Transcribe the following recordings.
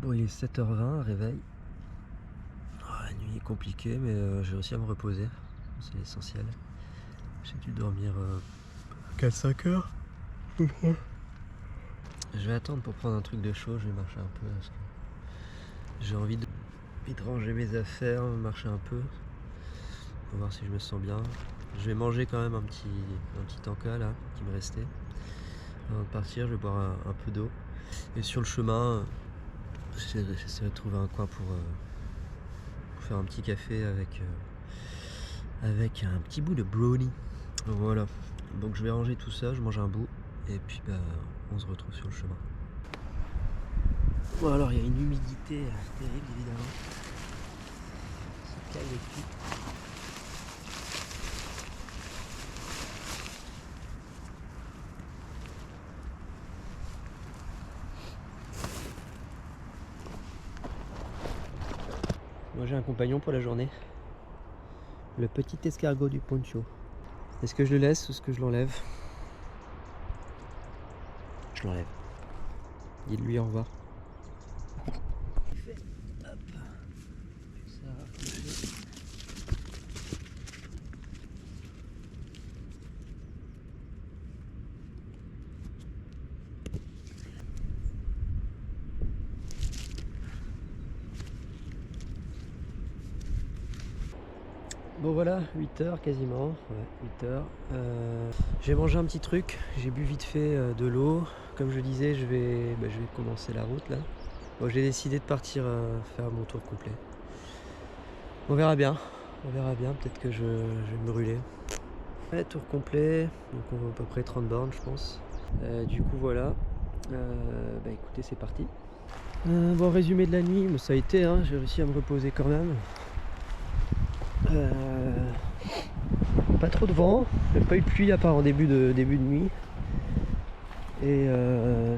Bon, il est 7h20, réveil. La nuit est compliquée, mais j'ai réussi à me reposer. C'est l'essentiel. J'ai dû dormir 4-5 heures. Je vais attendre pour prendre un truc de chaud. Je vais marcher un peu parce que j'ai envie de ranger mes affaires, marcher un peu pour voir si je me sens bien. Je vais manger quand même un petit encas là qui me restait. Avant de partir, je vais boire un peu d'eau. Et sur le chemin, j'essaierai de trouver un coin pour faire un petit café avec un petit bout de brownie. Voilà. Donc je vais ranger tout ça, je mange un bout et puis on se retrouve sur le chemin. Bon, alors il y a une humidité terrible évidemment. Ça caille les pieds. Moi j'ai un compagnon pour la journée. Le petit escargot du poncho. Est-ce que je le laisse ou est-ce que je l'enlève? Je l'enlève. Dites-lui au revoir. Hop. Ça va accrocher. Bon voilà, 8h quasiment, ouais, 8h. J'ai mangé un petit truc, j'ai bu vite fait de l'eau. Comme je disais, je vais commencer la route là. Bon, j'ai décidé de partir faire mon tour complet. On verra bien, peut-être que je vais me brûler. Ouais, tour complet, donc on va à peu près 30 bornes je pense. Du coup voilà, écoutez c'est parti. Bon, résumé de la nuit, ça a été, hein, j'ai réussi à me reposer quand même. Pas trop de vent, il n'y a pas eu de pluie à part en début de nuit. Et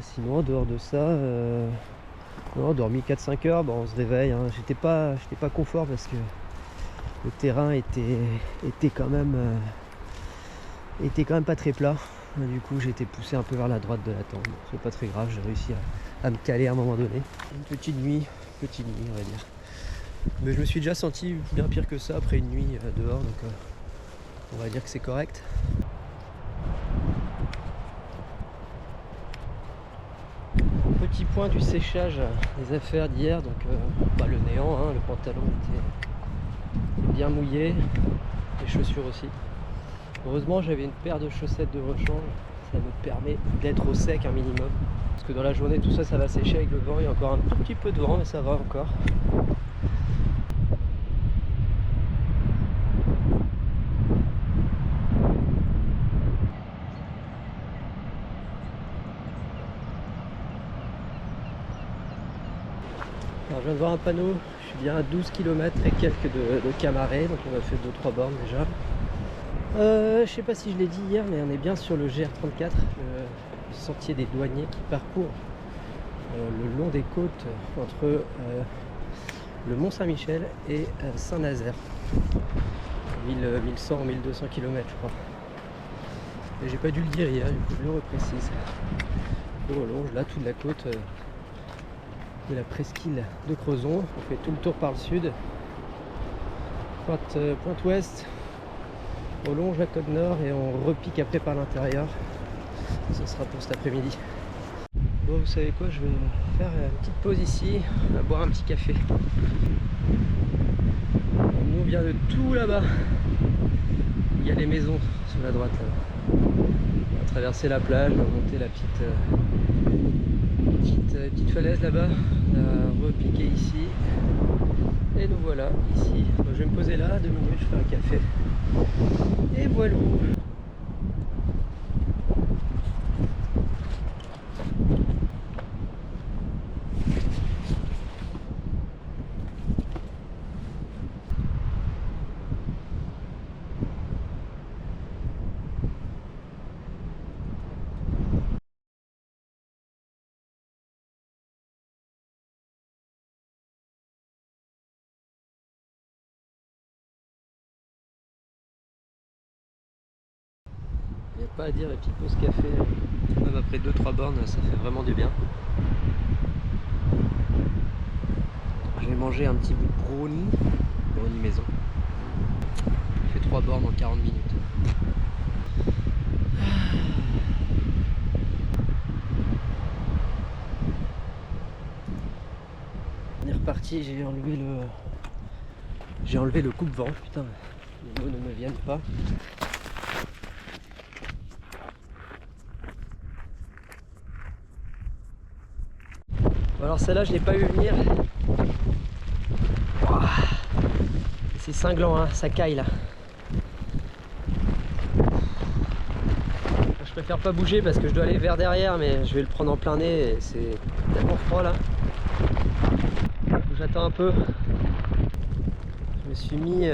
sinon en dehors de ça, on a dormi 4-5 heures, bon, on se réveille, hein. J'étais pas confort parce que le terrain était quand même pas très plat. Du coup j'ai été poussé un peu vers la droite de la tente. C'est pas très grave, j'ai réussi à me caler à un moment donné. Une petite nuit on va dire. Mais je me suis déjà senti bien pire que ça après une nuit dehors, donc on va dire que c'est correct. Petit point du séchage des affaires d'hier, donc le néant, hein, le pantalon était bien mouillé, les chaussures aussi. Heureusement j'avais une paire de chaussettes de rechange, ça me permet d'être au sec un minimum. Parce que dans la journée tout ça, ça va sécher avec le vent, il y a encore un tout petit peu de vent mais ça va encore. Alors je viens de voir un panneau, je suis bien à 12 km et quelques de Camaret, donc on a fait 2-3 bornes déjà. Je sais pas si je l'ai dit hier, mais on est bien sur le GR34, le sentier des douaniers qui parcourt le long des côtes entre le Mont Saint-Michel et Saint-Nazaire. 1100 1200 km je crois. Et j'ai pas dû le dire hier, du coup je le reprécise. On longe là toute la côte de la presqu'île de Crozon. On fait tout le tour par le sud, pointe ouest, on longe la côte nord et on repique après par l'intérieur. Ce sera pour cet après-midi. Bon, vous savez quoi, je vais faire une petite pause ici, on va boire un petit café. On nous vient de tout là-bas. Il y a les maisons sur la droite là. On va traverser la plage, on va monter la petite falaise là-bas. On a repiqué ici. Et nous voilà ici. Donc, je vais me poser là, 2 minutes, je fais un café. Et voilà. Il n'y a pas à dire, les petites pauses café, même après 2-3 bornes, ça fait vraiment du bien. J'ai mangé un petit bout de brownie maison. J'ai fait 3 bornes en 40 minutes. On est reparti, j'ai enlevé le coupe-vent, putain, les mots ne me viennent pas. Bon, alors celle-là je l'ai pas eu venir. Ouah. C'est cinglant, hein, ça caille là. Je préfère pas bouger parce que je dois aller vers derrière, mais je vais le prendre en plein nez et c'est tellement froid là. J'attends un peu. Je me suis mis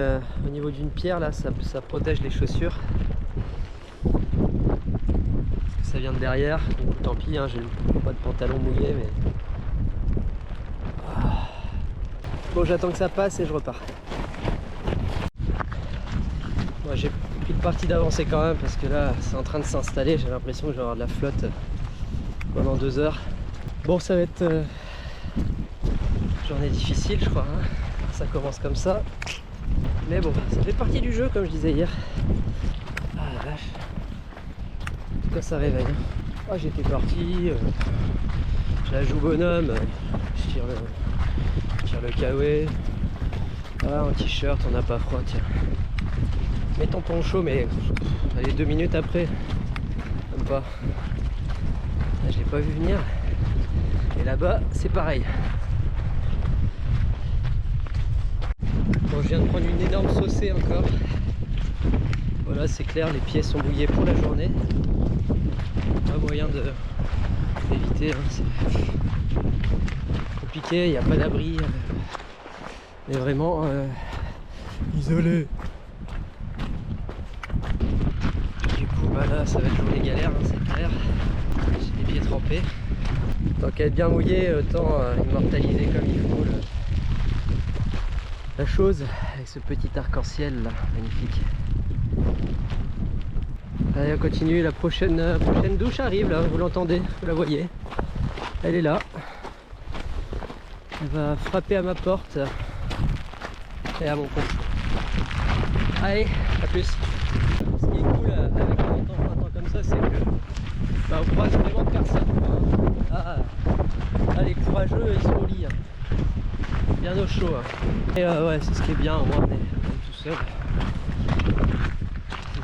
au niveau d'une pierre là, ça protège les chaussures. Parce que ça vient de derrière, donc tant pis, hein, j'ai pas de pantalon mouillé mais. Bon, j'attends que ça passe et je repars. Moi j'ai pris le parti d'avancer quand même parce que là c'est en train de s'installer, j'ai l'impression que je vais avoir de la flotte pendant 2 heures. Bon, ça va être journée difficile je crois, hein. Ça commence comme ça. Mais bon, ça fait partie du jeu comme je disais hier. Ah la vache. En tout cas ça réveille. Ah, j'étais parti, je la joue bonhomme, je tire le kawaii. Ah, en t-shirt, on n'a pas froid, tiens. Mets ton ton chaud, mais allez, 2 minutes après, même pas. Là, je l'ai pas vu venir. Et là-bas, c'est pareil. Bon, je viens de prendre une énorme saucée encore. Voilà, c'est clair, les pieds sont mouillés pour la journée. Pas moyen d'éviter, hein, c'est compliqué, il n'y a pas d'abri. Mais vraiment isolé. Du coup, bah là, ça va être journée galère, hein, c'est clair. J'ai les pieds trempés. Tant qu'à être bien mouillé, autant immortaliser comme il faut la chose avec ce petit arc-en-ciel là, magnifique. Allez, on continue, la prochaine douche arrive là, vous l'entendez, vous la voyez. Elle est là. Elle va frapper à ma porte et à mon compte. Allez, à plus. Ce qui est cool avec un temps comme ça, c'est que bah, on croise vraiment personne. Ah, les courageux, ils sont au lit. Hein. Bien au chaud. Hein. Et ouais, c'est ce qui est bien, au moins on est tout seul.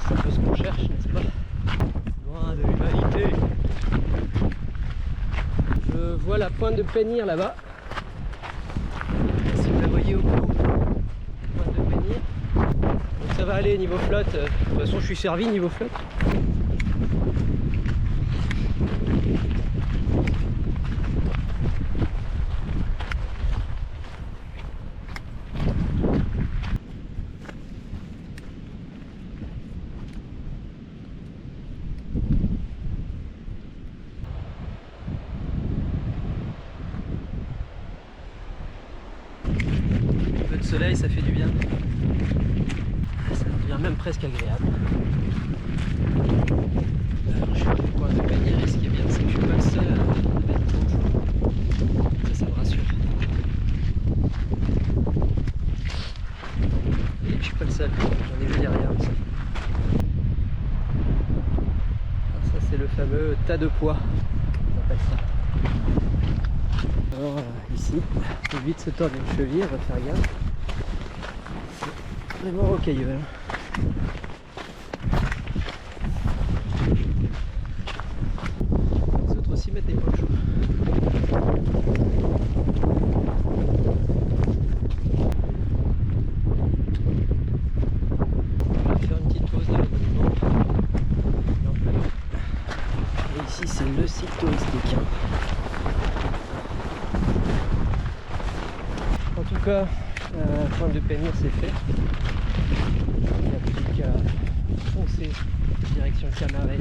C'est un peu ce qu'on cherche, n'est-ce pas? Loin de l'humanité. Je vois la pointe de Penir là-bas. Si vous la voyez au bout, pointe de Penir. Donc ça va aller niveau flotte. De toute façon, je suis servi niveau flotte. Un peu de soleil, ça fait du bien. Ça devient même presque agréable. Alors, je suis au point de Penir et ce qui est bien, c'est que je suis pas le seul à mettre compte. Ça me rassure. Et je suis pas le seul, j'en ai vu derrière aussi. Alors ça, c'est le fameux tas de poids, on appelle ça. Alors ici, il faut vite se tordre une cheville, on va faire gaffe. C'est vraiment rocailleux. Hein. Les autres aussi mettent des ponchos. On va faire une petite pause dans le monument. Et ici, c'est le site touristique. En tout cas, la pointe de Penir c'est fait. Il n'y a plus qu'à foncer direction Camaret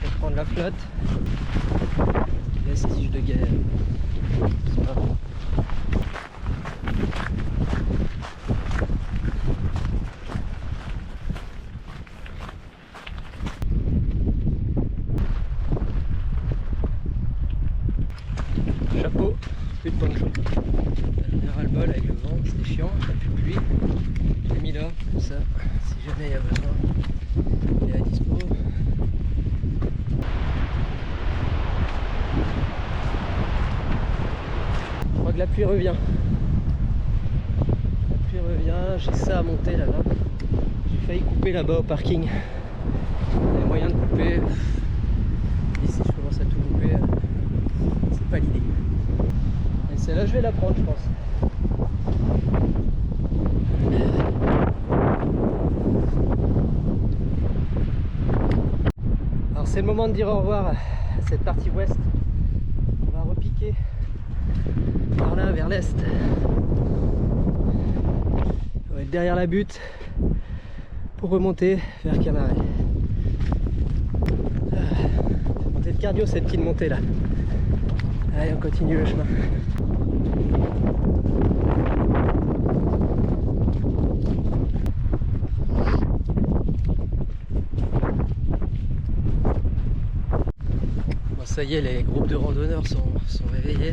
pour prendre la flotte. Vestige de guerre. C'est pas bon. Chapeau. Plus de poncho. J'en ai ras le bol avec le vent, c'était chiant, pas plus de pluie. Je l'ai mis là, comme ça, si jamais il y a besoin, il est à dispo. Je crois que la pluie revient. La pluie revient, j'ai ça à monter là-bas. J'ai failli couper là-bas au parking. Il y a moyen de couper. Ici je commence à tout couper. C'est pas l'idée. Et celle-là je vais la prendre je pense. Alors c'est le moment de dire au revoir à cette partie ouest. On va repiquer par là vers l'est. On va être derrière la butte pour remonter vers Camaret. Montée de cardio cette petite montée là. Allez, on continue le chemin. Bon, ça y est, les groupes de randonneurs sont réveillés.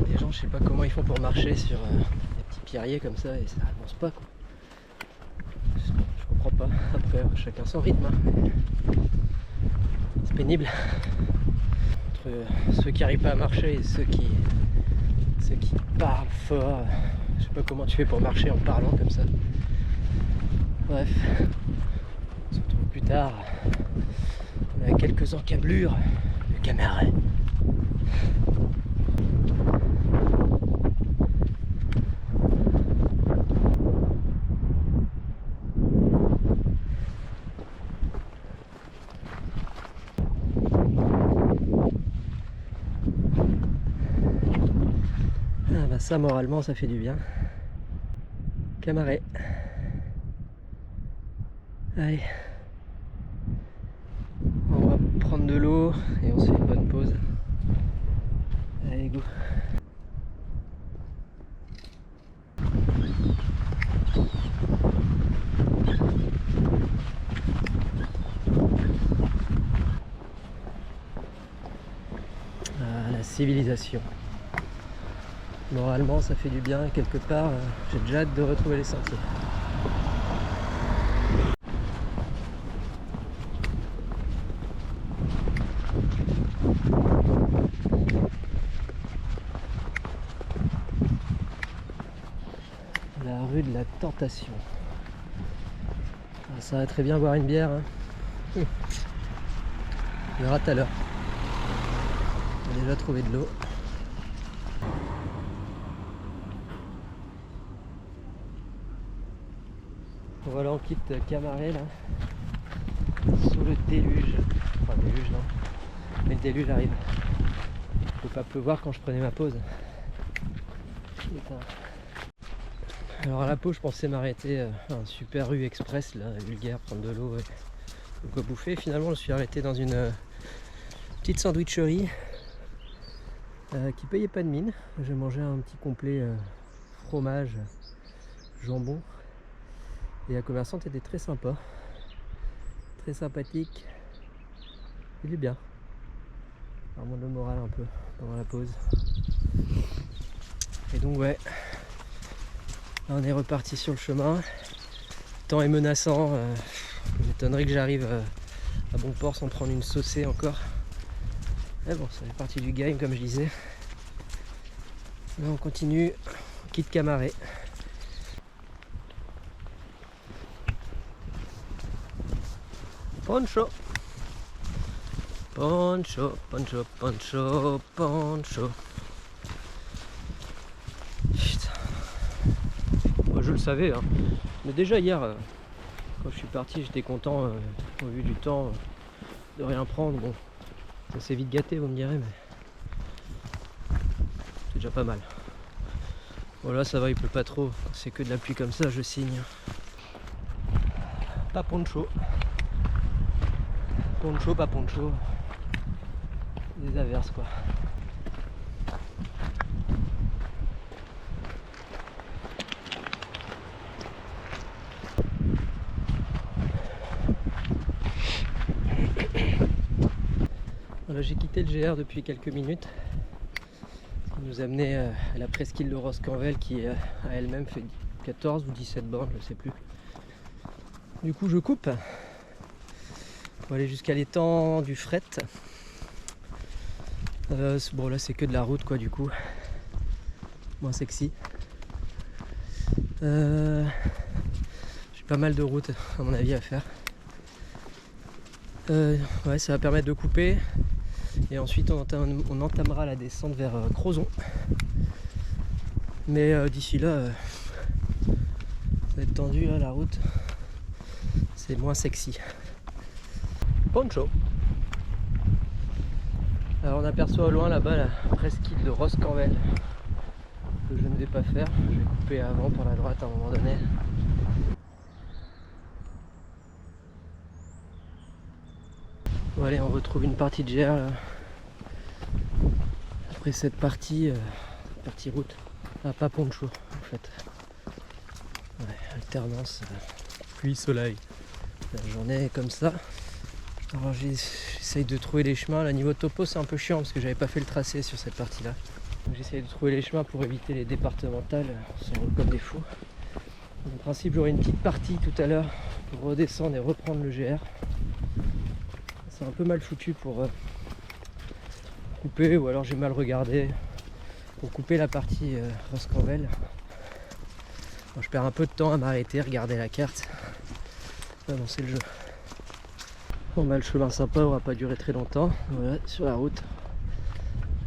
Des gens, je sais pas comment ils font pour marcher sur des petits pierriers comme ça et ça avance pas quoi. Je comprends pas. Après, chacun son rythme. Hein. C'est pénible. Entre ceux qui n'arrivent pas à marcher et ceux qui parlent fort. Je sais pas comment tu fais pour marcher en parlant comme ça. Bref, on se retrouve plus tard. On a quelques encablures de Camaret. Ah bah ça moralement ça fait du bien. Camaret. Allez. On va prendre de l'eau et on se fait une bonne pause. Allez go. Ah, la civilisation. Moralement ça fait du bien et quelque part j'ai déjà hâte de retrouver les sentiers. La rue de la Tentation. Ça va très bien boire une bière. Hein. On verra tout à l'heure. On a déjà trouvé de l'eau. Voilà, on quitte Camaret là, sous le déluge. Enfin, déluge non, mais le déluge arrive. Il ne peut pas pleuvoir quand je prenais ma pause. Putain. Alors à la pause, je pensais m'arrêter à un super rue express là, vulgaire, prendre de l'eau et de quoi bouffer. Finalement, je suis arrêté dans une petite sandwicherie qui payait pas de mine. J'ai mangé un petit complet fromage, jambon. Et la commerçante était très sympa, très sympathique, il est bien. Ça remonte le moral un peu pendant la pause. Et donc ouais, là on est reparti sur le chemin. Le temps est menaçant, il m'étonnerait que j'arrive à bon port sans prendre une saucée encore. Mais bon, ça fait partie du game comme je disais. Là on continue, on quitte Camaret. Poncho, poncho, poncho, poncho, poncho. Putain. Moi, je le savais, hein. Mais déjà hier, quand je suis parti, j'étais content au vu du temps de rien prendre. Bon, ça s'est vite gâté, vous me direz, mais c'est déjà pas mal. Voilà, ça va, il pleut pas trop. C'est que de la pluie comme ça, je signe. Pas poncho. Poncho, pas poncho. Des averses quoi. Voilà, j'ai quitté le GR depuis quelques minutes. Ça nous a amené à la presqu'île de Roscanvel qui à elle-même fait 14 ou 17 bornes, je sais plus. Du coup je coupe pour aller jusqu'à l'étang du Fret. Bon là c'est que de la route quoi, du coup moins sexy. J'ai pas mal de routes à mon avis à faire. Ouais, ça va permettre de couper et ensuite on entamera la descente vers Crozon. Mais d'ici là ça va être tendu là, la route c'est moins sexy. Poncho. Alors on aperçoit au loin là-bas la presqu'île de Roscanvel que je ne vais pas faire, je vais couper avant par la droite à un moment donné. Bon allez, on retrouve une partie de GR là. Après cette partie route. Ah, pas Poncho en fait. Ouais, alternance pluie soleil. La journée est comme ça. Alors j'essaye de trouver les chemins. Là niveau topo c'est un peu chiant parce que j'avais pas fait le tracé sur cette partie là. J'essaye de trouver les chemins pour éviter les départementales. On s'enroule comme des fous. En principe j'aurai une petite partie tout à l'heure pour redescendre et reprendre le GR. C'est un peu mal foutu pour couper, ou alors j'ai mal regardé pour couper la partie Roscanvel. Bon, je perds un peu de temps à m'arrêter, regarder la carte, avancer le jeu. Bon bah le chemin sympa aura pas duré très longtemps. Voilà, sur la route.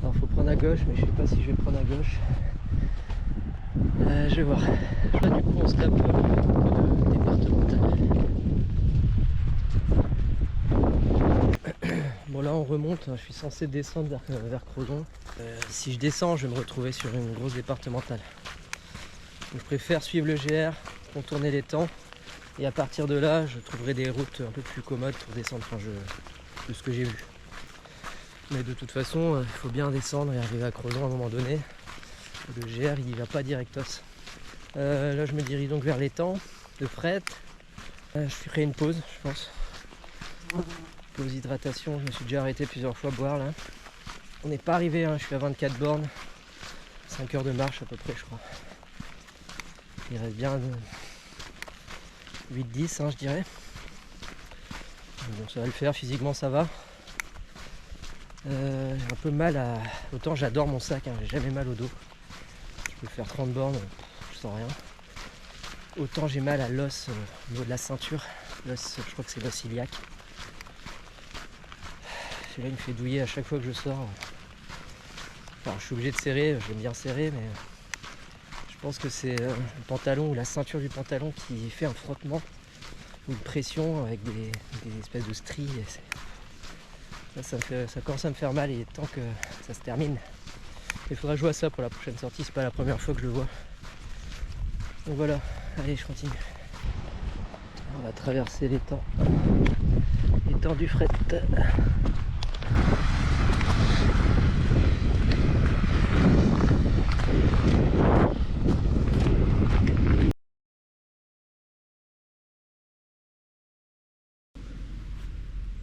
Alors faut prendre à gauche, mais je sais pas si je vais prendre à gauche. Je vais voir. Là du coup on se tape le départemental. Bon là on remonte, je suis censé descendre vers Crozon. Si je descends je vais me retrouver sur une grosse départementale. Donc, je préfère suivre le GR, contourner l'étang. Et à partir de là, je trouverai des routes un peu plus commodes pour descendre de ce que j'ai vu. Mais de toute façon, il faut bien descendre et arriver à Crozon à un moment donné. Le GR, il n'y va pas directos. Là, je me dirige donc vers l'étang de Fret. Je ferai une pause, je pense. Pause hydratation, je me suis déjà arrêté plusieurs fois boire là. On n'est pas arrivé, hein, je suis à 24 bornes. 5 heures de marche à peu près, je crois. Il reste bien 8-10 hein, je dirais. Bon, ça va le faire, physiquement ça va. J'ai un peu mal à... Autant j'adore mon sac, hein, j'ai jamais mal au dos. Je peux faire 30 bornes, je sens rien. Autant j'ai mal à l'os au niveau de la ceinture. L'os, je crois que c'est l'os iliaque. Celui-là il me fait douiller à chaque fois que je sors. Enfin, je suis obligé de serrer, j'aime bien serrer, mais je pense que c'est le pantalon ou la ceinture du pantalon qui fait un frottement ou une pression avec des espèces de stries. Là, ça commence à me faire mal et il est temps que ça se termine. Il faudra jouer à ça pour la prochaine sortie, c'est pas la première fois que je le vois. Donc voilà, allez je continue. On va traverser l'étang du Fret.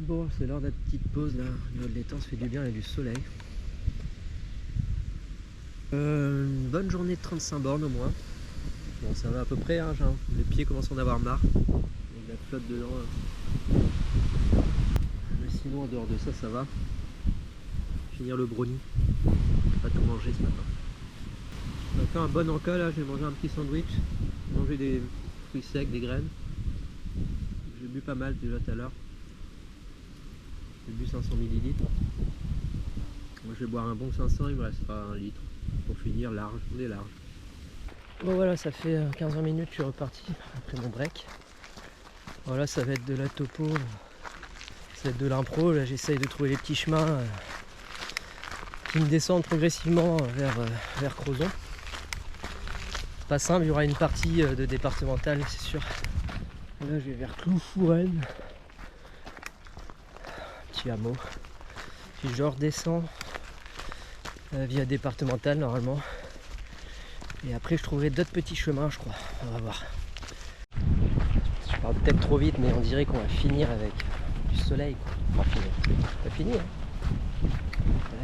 Bon, c'est l'heure de la petite pause là. Au niveau de l'étang, ça fait du bien, il y a du soleil. Une bonne journée de 35 bornes au moins. Bon, ça va à peu près, hein, les pieds commencent à en avoir marre. Avec la flotte dedans. Mais sinon, en dehors de ça, ça va. Finir le brownie. Pas tout manger ce matin. On a fait un bon encas là, j'ai mangé un petit sandwich. J'ai mangé des fruits secs, des graines. J'ai bu pas mal déjà tout à l'heure. J'ai bu 500 ml. Moi je vais boire un bon 500, il me restera 1 litre. Pour finir large, on est large. Bon voilà, ça fait 15-20 minutes que je suis reparti après mon break. Voilà, ça va être de la topo, ça va être de l'impro. Là j'essaye de trouver les petits chemins qui me descendent progressivement vers Crozon. C'est pas simple, il y aura une partie de départementale, c'est sûr. Là je vais vers Cloufouren. Petit hameau. Puis je redescends via départementale normalement. Et après je trouverai d'autres petits chemins je crois. On va voir. Je parle peut-être trop vite mais on dirait qu'on va finir avec du soleil. Quoi. Pas fini. Pas fini hein.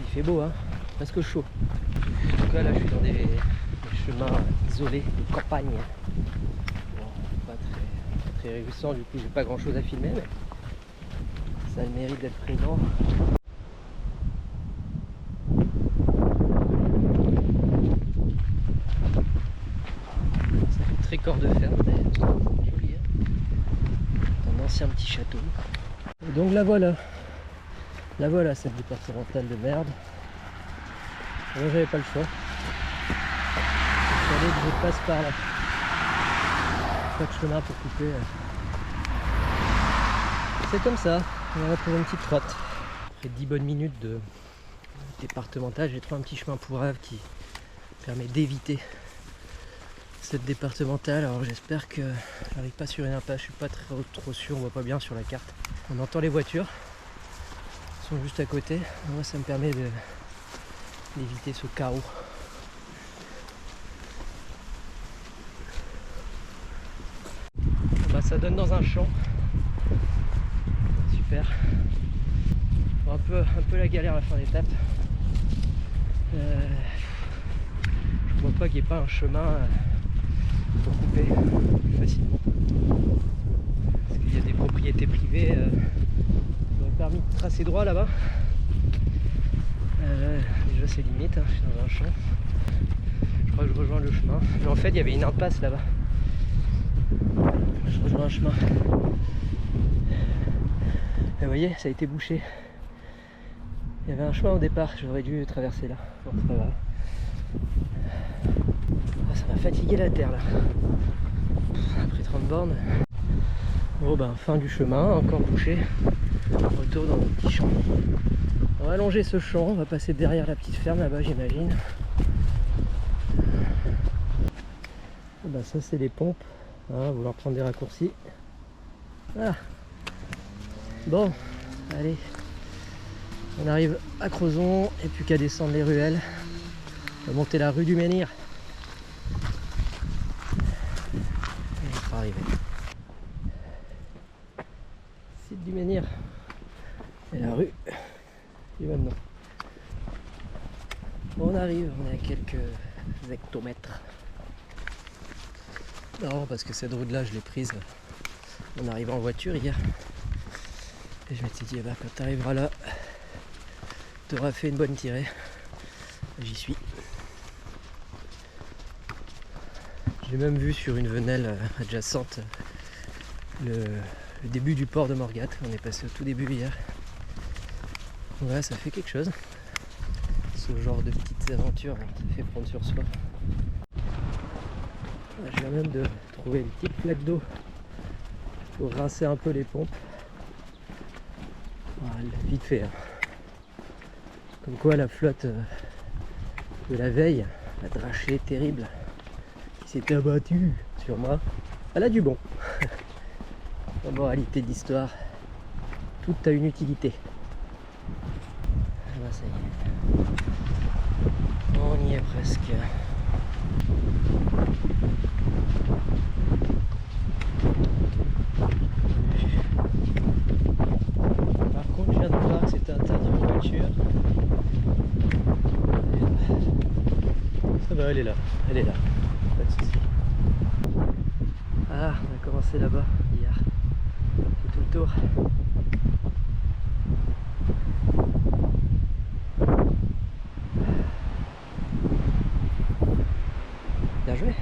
Il fait beau, hein, presque chaud. En tout cas, là, je suis dans des chemins isolés de campagne. Bon, pas très réjouissant, du coup, j'ai pas grand chose à filmer, mais ça a le mérite d'être présent. Ça fait très corps de ferme, mais c'est joli, hein. Un ancien petit château. Et donc la voilà cette départementale de merde. Moi j'avais pas le choix. Il fallait que je passe par là. Pas de chemin pour couper. C'est comme ça, on va pour une petite trotte. Après 10 bonnes minutes de départementale, j'ai trouvé un petit chemin pourrave qui permet d'éviter cette départementale. Alors j'espère que j'arrive pas sur une impasse, je suis pas trop sûr, on voit pas bien sur la carte. On entend les voitures, elles sont juste à côté. Moi ça me permet d'éviter ce chaos. Bah, ça donne dans un champ. Super. Bon, un peu la galère à la fin d'étape. Je vois pas qu'il n'y ait pas un chemin pour couper plus facilement. Parce qu'il y a des propriétés privées qui ont permis de tracer droit là-bas. Déjà c'est limite, hein, je suis dans un champ. Je crois que je rejoins le chemin. Mais en fait il y avait une impasse là-bas. Je rejoins un chemin. Et vous voyez, ça a été bouché. Il y avait un chemin au départ, j'aurais dû traverser là. Bon, c'est pas grave. Ah, ça m'a fatigué la terre là. Après 30 bornes. Bon ben fin du chemin, encore bouché. Retour dans le petit champ. On va allonger ce champ, on va passer derrière la petite ferme là-bas j'imagine. Ben, ça c'est les pompes, hein, vouloir prendre des raccourcis. Ah. Bon, allez. On arrive à Crozon et plus qu'à descendre les ruelles. On va monter la rue du Menhir. Et on sera arrivé. Site du Menhir. Et la rue du même nom. On arrive, on est à quelques hectomètres. Non, parce que cette route là je l'ai prise en arrivant en voiture hier. Et je m'étais dit, eh ben, quand tu arriveras là, tu auras fait une bonne tirée. J'y suis. J'ai même vu sur une venelle adjacente le début du port de Morgat. On est passé au tout début hier. Voilà, ça fait quelque chose. Ce genre de petites aventures, ça fait prendre sur soi. Là, je viens même de trouver une petite flaque d'eau pour rincer un peu les pompes. Voilà, vite fait. Hein. Comme quoi la flotte de la veille, la drachée terrible, qui s'était abattue sur moi, elle a du bon. En moralité de l'histoire, tout a une utilité. Là, ça y est. On y est presque. Par contre, je viens de voir que c'était interdit aux voitures. Ça va, elle est là, pas de soucis. Ah, on a commencé là-bas hier. C'est tout le tour. Bien joué.